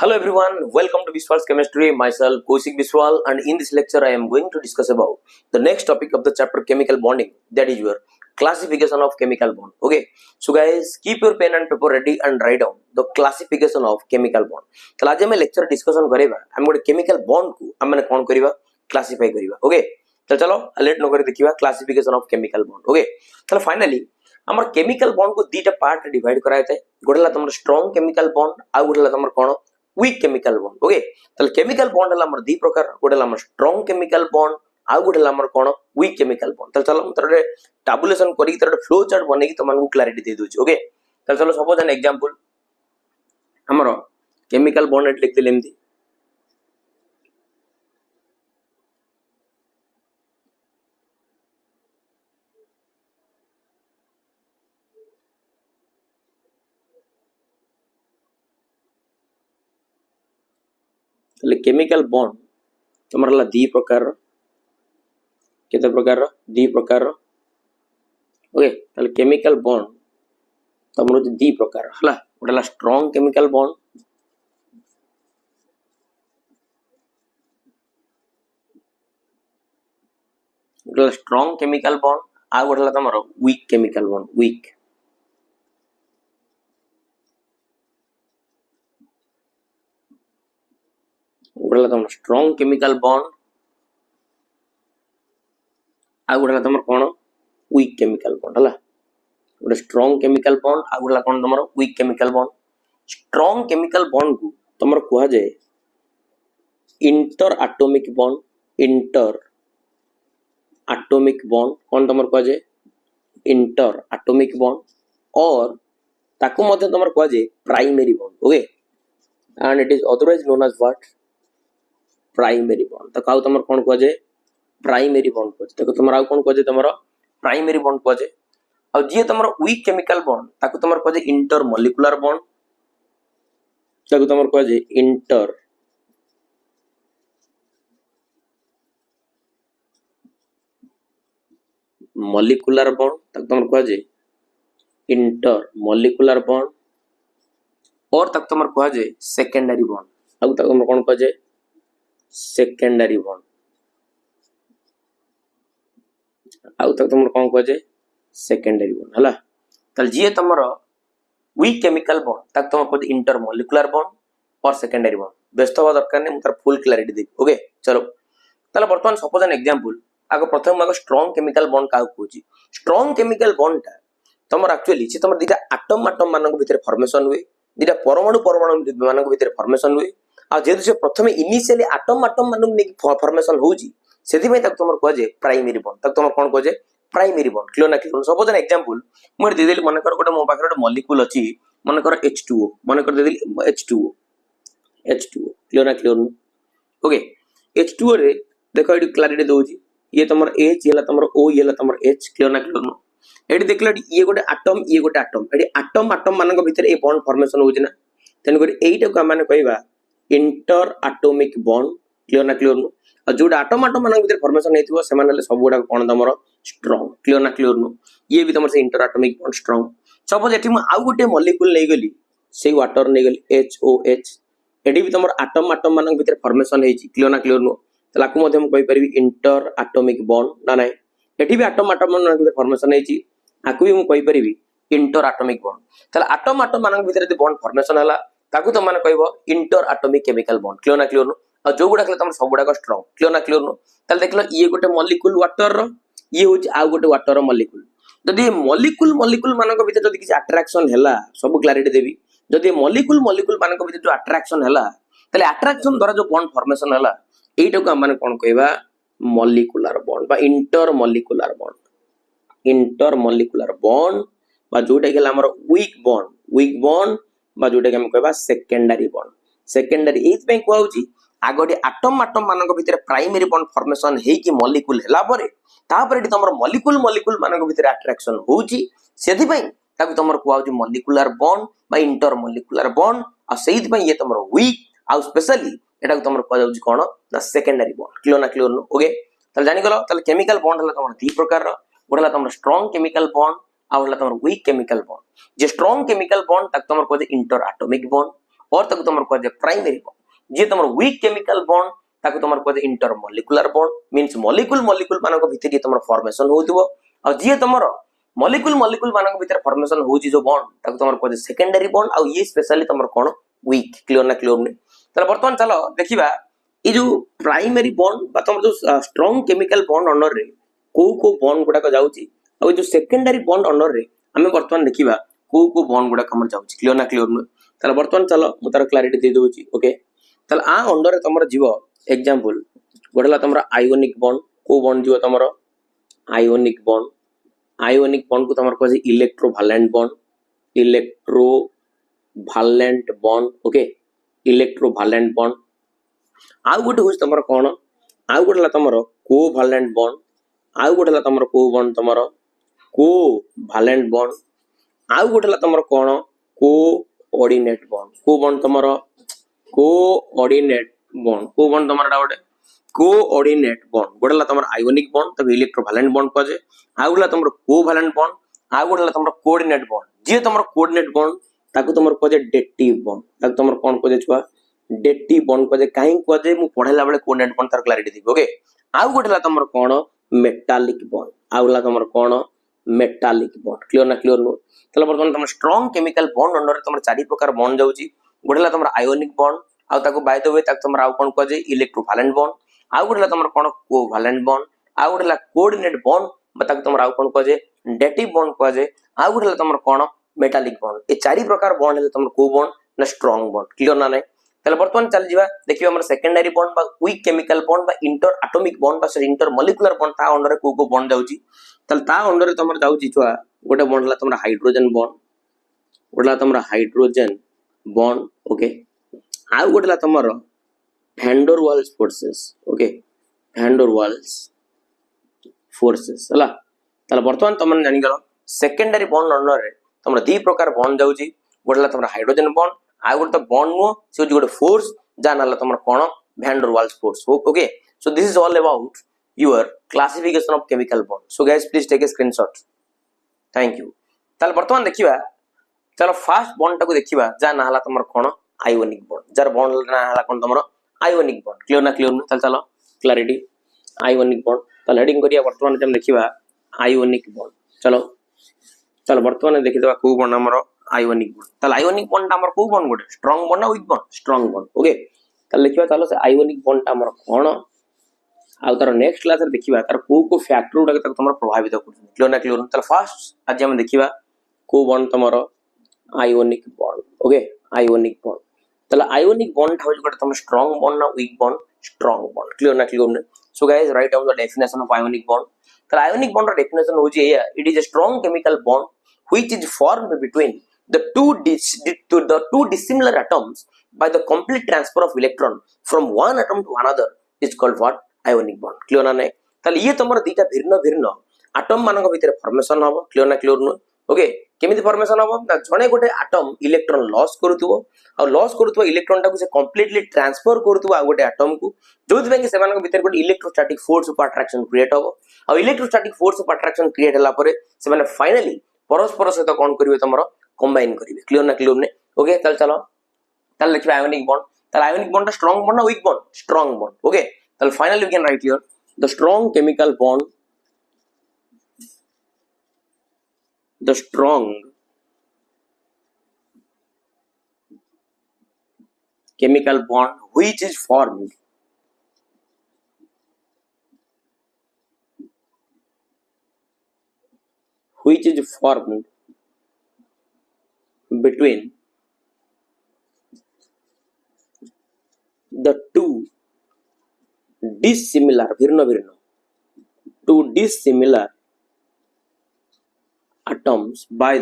Hello everyone, welcome to Biswal's Chemistry. Myself Kaushik Biswal, and in this lecture I am going to discuss about the next topic of the chapter chemical bonding, that is your classification of chemical bond. Okay, so guys keep your pen and paper ready and write down the classification of chemical bond. तो आज हम lecture discussion करेगा हम गोटे chemical bond को हम माने कौन करिवा classify करिवा. Okay, तो चलो लेट न करी देखिवा classification of chemical bond. Okay, तो फाइनली हमर chemical bond को दीटा पार्ट डिवाइड कराय थाए. गोटेला तमर strong chemical bond आ गोटेला तमर कोन weak chemical bond. Okay, ताले chemical bond हला हमर दी प्रकार गोटेला हमर strong chemical bond आ गोटेला हमर कोन weak chemical bond. ताले चलो हम तरे tabulation करी तरे फ्लो चार्ट बने की तमन को क्लैरिटी दे दोछि. ओके, ताले चलो सपोज एन एग्जांपल हमर chemical bond एट लिख देले एमती केमिकल बॉन्ड तमरला दी प्रकार केते प्रकार दी प्रकार. ओके, ताले केमिकल बॉन्ड तमरो दी प्रकार हला गोटेला स्ट्रांग केमिकल बॉन्ड गोटेला स्ट्रांग केमिकल बॉन्ड आ गोटेला तमरो वीक केमिकल बॉन्ड वीक. गोटेला तमरो स्ट्रांग केमिकल बॉन्ड आ गोटेला तमरो कोन वीक केमिकल बॉन्ड हला. गोटे स्ट्रांग केमिकल बॉन्ड आ गोटेला कोन तमरो weak chemical bond. Strong chemical bond को तमरो कुहा जाय interatomic bond. Interatomic bond कोन तमरो कुहा जाय इंटर एटॉमिक बॉन्ड और ताको मध्ये तमरो कुहा जाय primary bond. Okay, and it is otherwise known as what primary bond. तो काउ तमर कोन को जे प्राइमरी बॉन्ड को जे तमर आ कोन को जे तमर प्राइमरी बॉन्ड को जे. और जे तमर वीक केमिकल बॉन्ड ताको तमर को जे इंटर मॉलिक्यूलर बॉन्ड. ताको तमर को जे इंटर मॉलिक्यूलर बॉन्ड. ताको तमर को जे इंटर मॉलिक्यूलर बॉन्ड और ताको तमर को जे सेकेंडरी बॉन्ड. अब ताको तमर कोन को जे सेकेंडरी बॉन्ड आउ तक तुम कौन कह सेकेंडरी बॉन्ड हला. तल जे तमरो वीक केमिकल बॉन्ड तक तुम कह इंटर मॉलिक्यूलर बॉन्ड और सेकेंडरी बॉन्ड. व्यस्त होवा दरकार नै मुतर फुल क्लैरिटी दे. ओके, चलो तले वर्तमान सपोज एन एग्जांपल आगो प्रथम आगो स्ट्रांग केमिकल बॉन्ड का कहूची. स्ट्रांग केमिकल बॉन्ड ता तमर एक्चुअली से तमर दीटा एटम एटम मानक भीतर फॉर्मेशन हुए. दीटा परमाणु परमाणु मानक भीतर फॉर्मेशन हुए. आ जेतु से प्रथम इनिशियली एटम एटम मानक ने फॉर्मेशन होउची सेति में तक तमर कह जे प्राइमरी बॉन्ड. तक तमर कोन कह जे प्राइमरी बॉन्ड. क्लियर ना क्लियर. सपोज एन एग्जांपल मोर दे देली मन कर गोटे मो पाखर गोटे मॉलिक्यूल अछि मन कर H2O मन कर दे देली H2O. क्लियर ना क्लियर. ओके, H2O रे देखो एडी क्लैरिटी दोउची ये तमर H येला तमर O येला तमर H. क्लियर ना क्लियर. एडी देखले ये गोटे एटम एडी एटम एटम मानक भीतर ए बॉन्ड फॉर्मेशन होउची ना. तन गोटे एटा को माने कहबा इंटर एटॉमिक बॉन्ड. क्लियर ना क्लियर. और जो एटम एटम मानक भीतर फॉर्मेशन हेतिबो से माने सब गुडा कोन तमरो स्ट्रांग. क्लियर ना क्लियर. ये भी तमर से inter atomic bond strong. Suppose एठी म आउ गोटे मॉलिक्यूल नै गली से वाटर नै गली HOH. एठी भी तमर एटम एटम मानक भीतर फॉर्मेशन हेची. क्लियर ना क्लियर. तला को मध्ये हम कहि परबी इंटर एटॉमिक बॉन्ड ना नै. एठी भी एटम एटम मानक भीतर फॉर्मेशन हेची आकु भी हम कहि परबी इंटर एटॉमिक बॉन्ड. तला एटम एटम मानक भीतर जे बॉन्ड फॉर्मेशन हला ताकू तो माने कहबो inter atomic chemical bond. Clear ना क्लियर. और जो गुडा तम सब गुडा स्ट्रांग. क्लियर ना क्लियर. तले देखलो ये गोटे मॉलिक्यूल वाटर रो ये होची आ गोटे वाटर रो मॉलिक्यूल. जदि मॉलिक्यूल मानक भीतर जदि किछ अट्रैक्शन हैला सब क्लैरिटी देबी. जदि मॉलिक्यूल मानक भीतर जो अट्रैक्शन हैला तले अट्रैक्शन द्वारा जो बॉन्ड फॉर्मेशन हैला एटा को माने कोन कहबा मॉलिक्यूलर बॉन्ड बा intermolecular bond. Inter molecular bond बा जोटा गेला हमर वीक बॉन्ड बा जोटा हम कहबा सेकेंडरी बॉन्ड. सेकेंडरी एज पे को होची आगोडी एटम एटम मानक भीतर प्राइमरी बॉन्ड फॉर्मेशन हे कि मॉलिक्यूल हैला परे तापर तमर मॉलिक्यूल मानक भीतर अट्रैक्शन होची सेति पई ताकू तमर को होची मॉलिक्यूलर बॉन्ड बा इंटर मॉलिक्यूलर बॉन्ड. आ सेति पई ये तमर वीक आ स्पेशली एटा को तमर को होची कोन ना सेकेंडरी बॉन्ड. क्लियर ना क्लियर. ओके, तले जानि गलो. तले केमिकल बॉन्ड हला तमर दी प्रकार रो. गोडला तमर स्ट्रांग केमिकल बॉन्ड आ हला तमर वीक केमिकल बॉन्ड. जे स्ट्रांग केमिकल बॉन्ड तक तमर को इंटर एटॉमिक बॉन्ड और ताको तमर को जे प्राइमरी बॉन्ड जे तमर वीक केमिकल बॉन्ड ताको तमर को जे इंटरमॉलिक्युलर बॉन्ड मींस मॉलिक्यूल मानको भितर तमर फॉर्मेशन होउतबो और जे तमर मॉलिक्यूल मानको भितर फॉर्मेशन होउची जो बॉन्ड ताको तमर को जे सेकेंडरी बॉन्ड और ये स्पेशली तमर कोन वीक क्लियर ना क्लियर ने तले वर्तमान चलो देखिबा ये जो प्राइमरी बॉन्ड बा तमर जो स्ट्रांग केमिकल बॉन्ड अंडर रे को बॉन्ड गुडा को जाउची और जो सेकेंडरी बॉन्ड अंडर रे हमें वर्तमान देखिबा को बॉन्ड गुडा हमर जाउची क्लियर ना क्लियर ने तले वर्तमान चलो मु तार क्लैरिटी दे दोची ओके तले आ अंडर रे तमर जीवो एग्जांपल गोडला तमरा आयोनिक बॉन्ड को बॉन्ड जीवो तमरो आयोनिक बॉन्ड को तमर को electrovalent bond okay electrovalent bond आउ गोटे होछ तमरो कोन आउ गोटेला तमरो कोवैलेंट बॉन्ड आउ गोटेला तमरो को बॉन्ड तमरो कोवैलेंट बॉन्ड आउ गोटेला तमरो कोन कोऑर्डिनेट बॉन्ड को बॉन्ड तमरो कोऑर्डिनेट बॉन्ड तमरो डाउट कोऑर्डिनेट बॉन्ड गोटेला तमरो आयोनिक बॉन्ड तब इलेक्ट्रोवैलेंट बॉन्ड को जे आउ गोटेला तमरो कोवैलेंट बॉन्ड आउ गोटेला तमरो कोऑर्डिनेट बॉन्ड जे तमरो कोऑर्डिनेट बॉन्ड ताको तमरो को जे डेटिव बॉन्ड ताको तमरो कोन को जे छुआ डेटिव बॉन्ड को जे काहे को जे मु पढेला बेले कोऑर्डिनेट बॉन्ड तार क्लैरिटी दिबो ओके आउ गोटेला तमरो कोन मेटालिक बॉन्ड आउ गोटेला तमरो कोन मेटालिक बॉन्ड क्लियर ना क्लियर नो तले बर्तमान तमरो स्ट्रांग केमिकल बॉन्ड अंडर तमरो चारि प्रकार बॉन्ड जाउची गोटेला तमरो आयोनिक बॉन्ड आउ ताको बाय द वे ताको तमरो आउ कोन को जे इलेक्ट्रोवैलेंट बॉन्ड आउ गोटेला तमरो कोन कोवैलेंट बॉन्ड आउ गोटेला कोऑर्डिनेट बॉन्ड बताको तमरो आउ कोन को जे डेटिव बॉन्ड को जे आउ गोटेला तमरो कोन मेटालिक बॉन्ड ए चारि प्रकार बॉन्ड है तमरो को बॉन्ड ना स्ट्रांग बॉन्ड क्लियर ना नै तले वर्तमान चल जीवा देखियो हमर सेकेंडरी बॉन्ड बा वीक केमिकल बॉन्ड बा इंटर एटॉमिक बॉन्ड बा इंटर मॉलिक्यूलर बॉन्ड ता अंडर को बॉन्ड जाउची तले ता अंडर तमर जाउची छुआ गोटे बॉन्ड ला तमरा हाइड्रोजन बॉन्ड गोटला तमरा हाइड्रोजन बॉन्ड ओके आउ गोटला तमर van Waals forces okay van Waals forces हला तले वर्तमान तमन जानि गलो सेकेंडरी बॉन्ड अंडर रे तमरा दी प्रकार बॉन्ड जाउची गोटला तमरा हाइड्रोजन बॉन्ड आ गोटे बॉन्ड नो से गोटे फोर्स जा नाला तमर कोन van Waals force okay so this is all about your classification of chemical bond so guys please take a screenshot thank you ताल वर्तमान देखिबा चलो फर्स्ट बॉन्ड टाको देखिबा जा नाला तमर कोन आयोनिक बॉन्ड जार बॉन्ड ना नाला कोन तमर आयोनिक बॉन्ड क्लियर ना क्लियर ताल चलो क्लैरिटी आयोनिक बॉन्ड ताल हेडिंग करिया वर्तमान जम देखिबा आयोनिक बॉन्ड चलो चलो वर्तमान देखिदबा को बॉन्ड हमरो आयोनिक बॉन्ड ताल आयोनिक बॉन्ड हमर को बॉन्ड गोटे स्ट्रांग बॉन्ड ना weak bond strong bond okay ताल देखिबा चलो से आयोनिक बॉन्ड हमर कोन आ तार नेक्स्ट क्लास रे देखिबा तार को फैक्टर उडा तक तमर प्रभावित कर क्लियर ना क्लियर ताल फर्स्ट आज हम देखिबा को बॉन्ड तमर ionic bond okay ionic bond ताल आयोनिक बॉन्ड हाउ गोटे तमर स्ट्रांग बॉन्ड ना weak bond strong bond clear ना clear so guys write down the definition of ionic bond ताल आयोनिक बॉन्ड रा डेफिनेशन होजी एया it is a strong chemical bond which is formed between the two dissimilar atoms by the complete transfer of electron from one atom to another is called what ionic bond clear na nahi tale ye tomar dita bhirna atom mananga bhitere formation hobo clear na clear no okay केमिति formation होबो ना जणे गोटे atom electron loss करूथबो आ loss करूथबो electron टाको से completely transfer करूथबो आ गोटे atom को जोथि बेंगे सेमानक भीतर गोटे electrostatic force of attraction create होबो आ electrostatic force of attraction create हला परे सेमाने फाइनली परस्पर सहित कोन करिवे तमरो कंबाइन करिवे क्लियर ना क्लियर ने ओके चल चलो चल लिखिबा आयोनिक बॉन्ड तल आयोनिक बॉन्ड स्ट्रांग बॉन्ड ना weak bond strong bond okay तल finally we can write here the strong chemical bond the strong chemical bond which is formed between the two dissimilar atoms by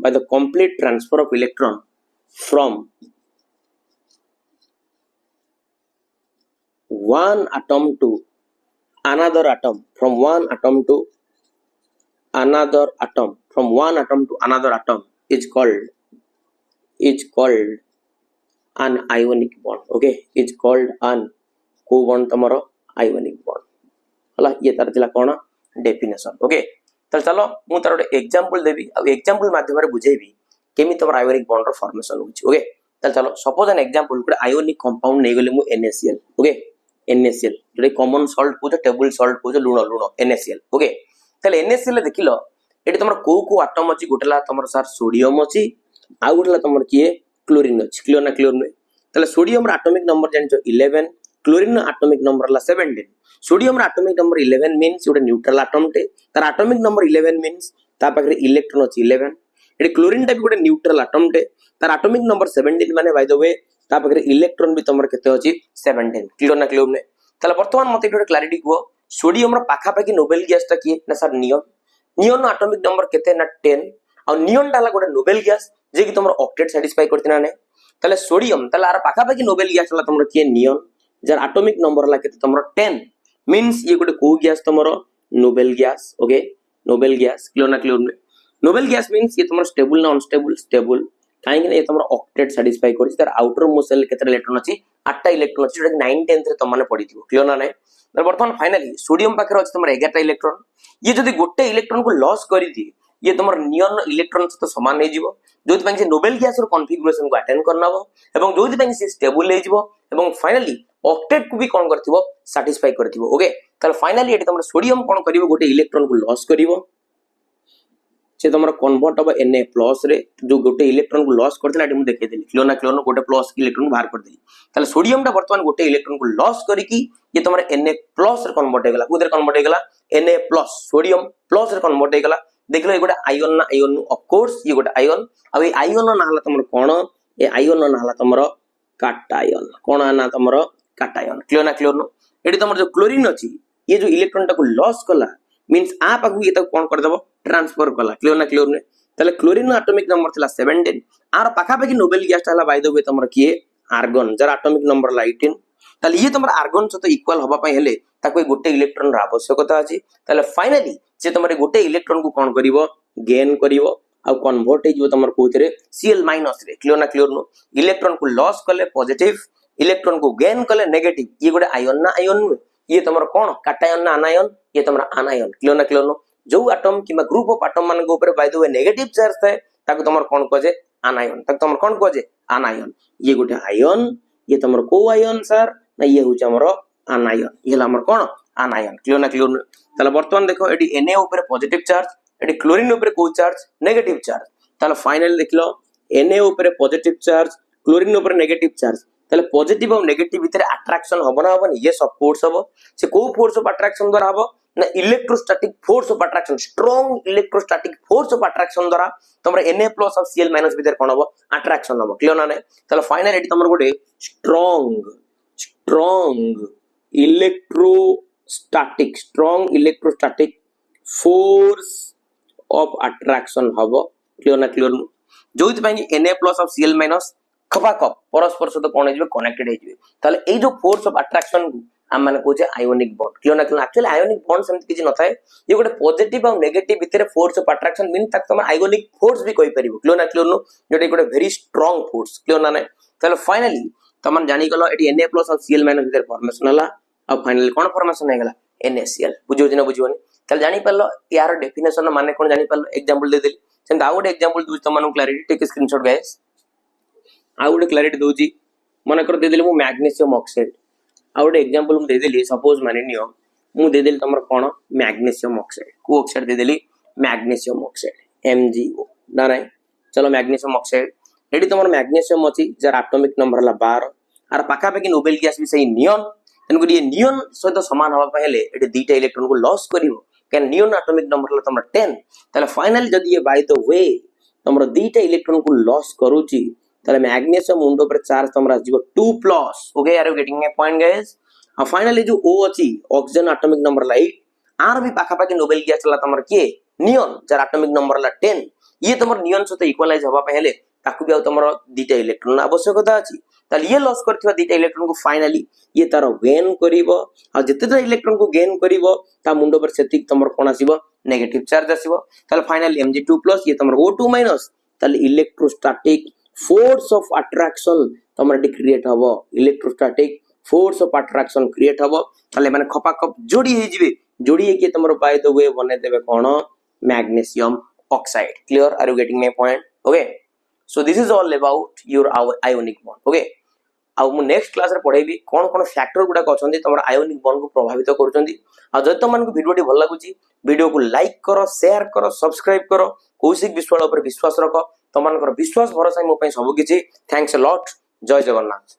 the complete transfer of electron from one atom to another atom is called an ionic bond. Okay, is called an को bond तमरो ionic bond हला ये तार थिला कोन definition. Okay त चलो मु तार example देबी आ example माध्यम रे बुझेबी केमी तमरो आयोनिक बॉन्ड रो फॉर्मेशन होची. ओके त चलो suppose an example good ionic compound नै गले मु NaCl. ओके NaCl जे कॉमन सॉल्ट को टेबल सॉल्ट को लूण लूण NaCl. ओके तले NaCl देखिलो एटी तमरो को एटम अछि गुटला तमरो सर सोडियम अछि आ गुटला तमरो किए क्लोरीन अछि. क्लियर ना क्लियर नै तले सोडियम रो एटॉमिक नंबर जानचो 11 क्लोरीन एटॉमिक नंबर ला 17. सोडियम एटॉमिक नंबर 11 मींस गोटे न्यूट्रल एटम टे तार एटॉमिक नंबर 11 मींस ता पाखरे इलेक्ट्रॉन अछि 11. एटी क्लोरीन टा भी गोटे न्यूट्रल एटम टे तार एटॉमिक नंबर 17 माने बाय द वे ता पाखरे इलेक्ट्रॉन भी तमर केते अछि 17. क्लियर ना क्लियर नै तले वर्तमान मते गोटे क्लैरिटी को सोडियम रो पाखा पाखी नोबेल गैस टा किए ना सर नियन. नियन एटॉमिक नंबर केते ना 10 और नियन टा ला गोटे नोबेल गैस जे कि तमर ऑक्टेट सैटिस्फाई करतिना नै तले सोडियम तले आर पाखा पाखी नोबेल गैस ला तमर किए नियन जार एटॉमिक नंबर ला केते तमरो 10 मींस ये गोटे को गैस तमरो noble gas. Okay noble gas clear ना क्लियर नै नोबेल गैस मींस ये तमरो स्टेबल ना अनस्टेबल स्टेबल काहे कि ये तमरो ऑक्टेट सैटिस्फाई करछि तार आउटर मोस्ट शेल केते इलेक्ट्रॉन अछि 8टा इलेक्ट्रॉन अछि जोटा 9 10 रे तमाने पडिथिबो. क्लियर ना नै वर्तमान फाइनली सोडियम पाखरे अछि तमरो 11टा इलेक्ट्रॉन ये जदी गोटे इलेक्ट्रॉन को लॉस करि दी ये तमरो नियन इलेक्ट्रॉन से तो समान नै जिवो जोति पय जे नोबेल गैस रो कॉन्फ़िगरेशन को अटेंड करनाबो एवं जोति पय से स्टेबल नै जिवो एवं फाइनली ऑक्टेट को भी कोन करथिबो सैटिस्फाई करथिबो. ओके तले फाइनली एटी तमरो सोडियम कोन करिवो गोटे इलेक्ट्रॉन को लॉस करिवो से तमरो कन्वर्ट हो Na+ रे जो गोटे इलेक्ट्रॉन को लॉस करथिला एटी मु देखे देली. क्लियर ना क्लियर गोटे प्लस इलेक्ट्रॉन बाहर कर देली तले सोडियम टा वर्तमान गोटे इलेक्ट्रॉन को लॉस करिकी ये तमरो Na+ रे कन्वर्ट हेगला उधर कन्वर्ट हेगला Na+ सोडियम प्लस रे कन्वर्ट हेगला. देखलो ये गोटे आयन ना आयन ऑफ कोर्स ये गोटे आयन आ ए आयन ना हला तमरो कोन ए आयन ना हला तमरो काटायन कोन ना तमरो काटायन. क्लियर ना क्लियर नो एटी तमरो जो क्लोरीन अछि ये जो इलेक्ट्रॉन टा को लॉस कला मींस आ पाकू ये तक कोन कर देबो ट्रांसफर कला. क्लियर ना क्लियर नै तले क्लोरीन एटॉमिक नंबर थिला 17 आर पाखा पाखी नोबेल गैस हला बाय द वे तमरो किए आर्गन जार एटॉमिक नंबर ला 18 तले ये तमरो आर्गन सहित इक्वल होबा पय हेले ताको गोटे इलेक्ट्रॉन रा आवश्यकता अछि. तले फाइनली जे तमरे गोटे इलेक्ट्रॉन को कोन करिवो गेन करिवो आ कन्वर्ट हे जो तमर कोथरे Cl- रे. क्लियर ना क्लियर नो इलेक्ट्रॉन को लॉस कले पॉजिटिव इलेक्ट्रॉन को गेन कले नेगेटिव ये गोटे आयन ना आयन ये तमर कोन काटायन ना आनायन ये तमर आनायन. क्लियर ना क्लियर नो जो एटम किबा ग्रुप ऑफ एटम मान ऊपर by the way negative charge थाए ताको तमर कोन कजे आनायन ताको तमर कोन कजे आनायन. ये गोटे आयन ये तमर को आयन सर ना ये होछ हमर आनायन ये हमर कोन आनायन. क्लियर ना क्लियर तले वर्तमान देखो एडी Na ऊपर पॉजिटिव चार्ज एडी क्लोरीन ऊपर को चार्ज नेगेटिव चार्ज तले फाइनल देखलो Na ऊपर पॉजिटिव चार्ज क्लोरीन ऊपर नेगेटिव चार्ज तले पॉजिटिव और नेगेटिव भीतर अट्रैक्शन हबो ना हबो ये सब फोर्स हबो से को फोर्स ऑफ अट्रैक्शन द्वारा हबो ना electrostatic force of attraction strong electrostatic force of attraction द्वारा तमरा Na+ और Cl- भीतर कोन हबो अट्रैक्शन हबो. क्लियर ना नै तले फाइनल एडी तमर गोटे strong electrostatic force of attraction हबो. क्लियर ना क्लियर जोति पय Na+ और Cl- खपा कप परस्पर सहित कोन हेजबे कनेक्टेड हेजबे ताले ए जो फोर्स ऑफ अट्रैक्शन हम माने कोजे आयोनिक बॉन्ड. क्लियर ना क्लियर एक्चुअली आयोनिक बॉन्ड समिति किछि न थाए ये गोटे पॉजिटिव और नेगेटिव भीतर फोर्स ऑफ अट्रैक्शन मीन तक तम आयोनिक फोर्स भी कहि परिबो. क्लियर ना क्लियर नो जोटे गोटे वेरी स्ट्रांग फोर्स. क्लियर ना नै ताले फाइनली तमन जानि गलो एटी Na+ और Cl- भीतर फॉर्मेशन हला और फाइनली कोन फॉर्मेशन हे गला NaCl. बुझियो जिना बुझियोनी ताले जानि परलो यार डेफिनेशन माने कोन जानि परलो एग्जांपल दे देली सेम आ गोटे एग्जांपल दूज तमन क्लैरिटी टेक स्क्रीनशॉट गाइस आ गोटे क्लैरिटी दोजी मन कर दे देली मु मैग्नीशियम ऑक्साइड आ गोटे एग्जांपल मु दे देली सपोज माने नियो मु दे देली तमर कोन मैग्नीशियम ऑक्साइड को ऑक्साइड दे देली मैग्नीशियम ऑक्साइड MgO ना नै चलो मैग्नीशियम ऑक्साइड एडी तमर मैग्नीशियम अछि जार एटॉमिक नंबर हला 12 आर पाखा पाखी नोबेल गैस भी सही नियन तनको ये नियन सहित समान हवा पहले एडी दीटा इलेक्ट्रॉन को लॉस करिवो कैन नियन एटॉमिक नंबर हला तमर 10 तले फाइनली जदी ये बाय द वे तमर दीटा इलेक्ट्रॉन को लॉस करूची तले मैग्नीशियम मुंडो पर चार्ज तमरा जीवो 2+. Okay are you getting a point guys और फाइनली जो O अछि ऑक्सीजन एटॉमिक नंबर 8 आर भी पाखा पाखी नोबेल गैस हला तमर के नियन जार एटॉमिक नंबर हला 10 ये तमर नियन सहित इक्वलाइज हवा पहले ताकू भी आ तमर दीटा इलेक्ट्रॉन आवश्यकता अछि ताले ये लॉस करथिबा दीटा इलेक्ट्रॉन को फाइनली ये तार गेन करिवो आ जतेटा इलेक्ट्रॉन को गेन करिवो ता मुंडो पर सेतिक तमर कोन आसीबो नेगेटिव चार्ज आसीबो ताले फाइनली Mg2+ ये तमर O2- ताले इलेक्ट्रोस्टैटिक फोर्स ऑफ अट्रैक्शन तमर क्रिएट हबो electrostatic force of attraction create हबो ताले माने खपा खप जोड़ी हे जिवे जोड़ी के तमर बाय द वे बने देबे कोन magnesium oxide clear are you getting my point okay so this is all about your ionic bond okay आ मु नेक्स्ट क्लास रे पढाइबी कोन कोन फैक्टर गुडा कहछन्ती तमर आयोनिक बॉन्ड को प्रभावित करछन्ती आ जति तमन को वीडियो भल लागुची वीडियो को लाइक करो शेयर करो सब्सक्राइब करो कौशिक विश्वास ऊपर विश्वास रखो तमनकर विश्वास भरोसा मो पई सब किछि थैंक्स अ लॉट जय जगन्नाथ।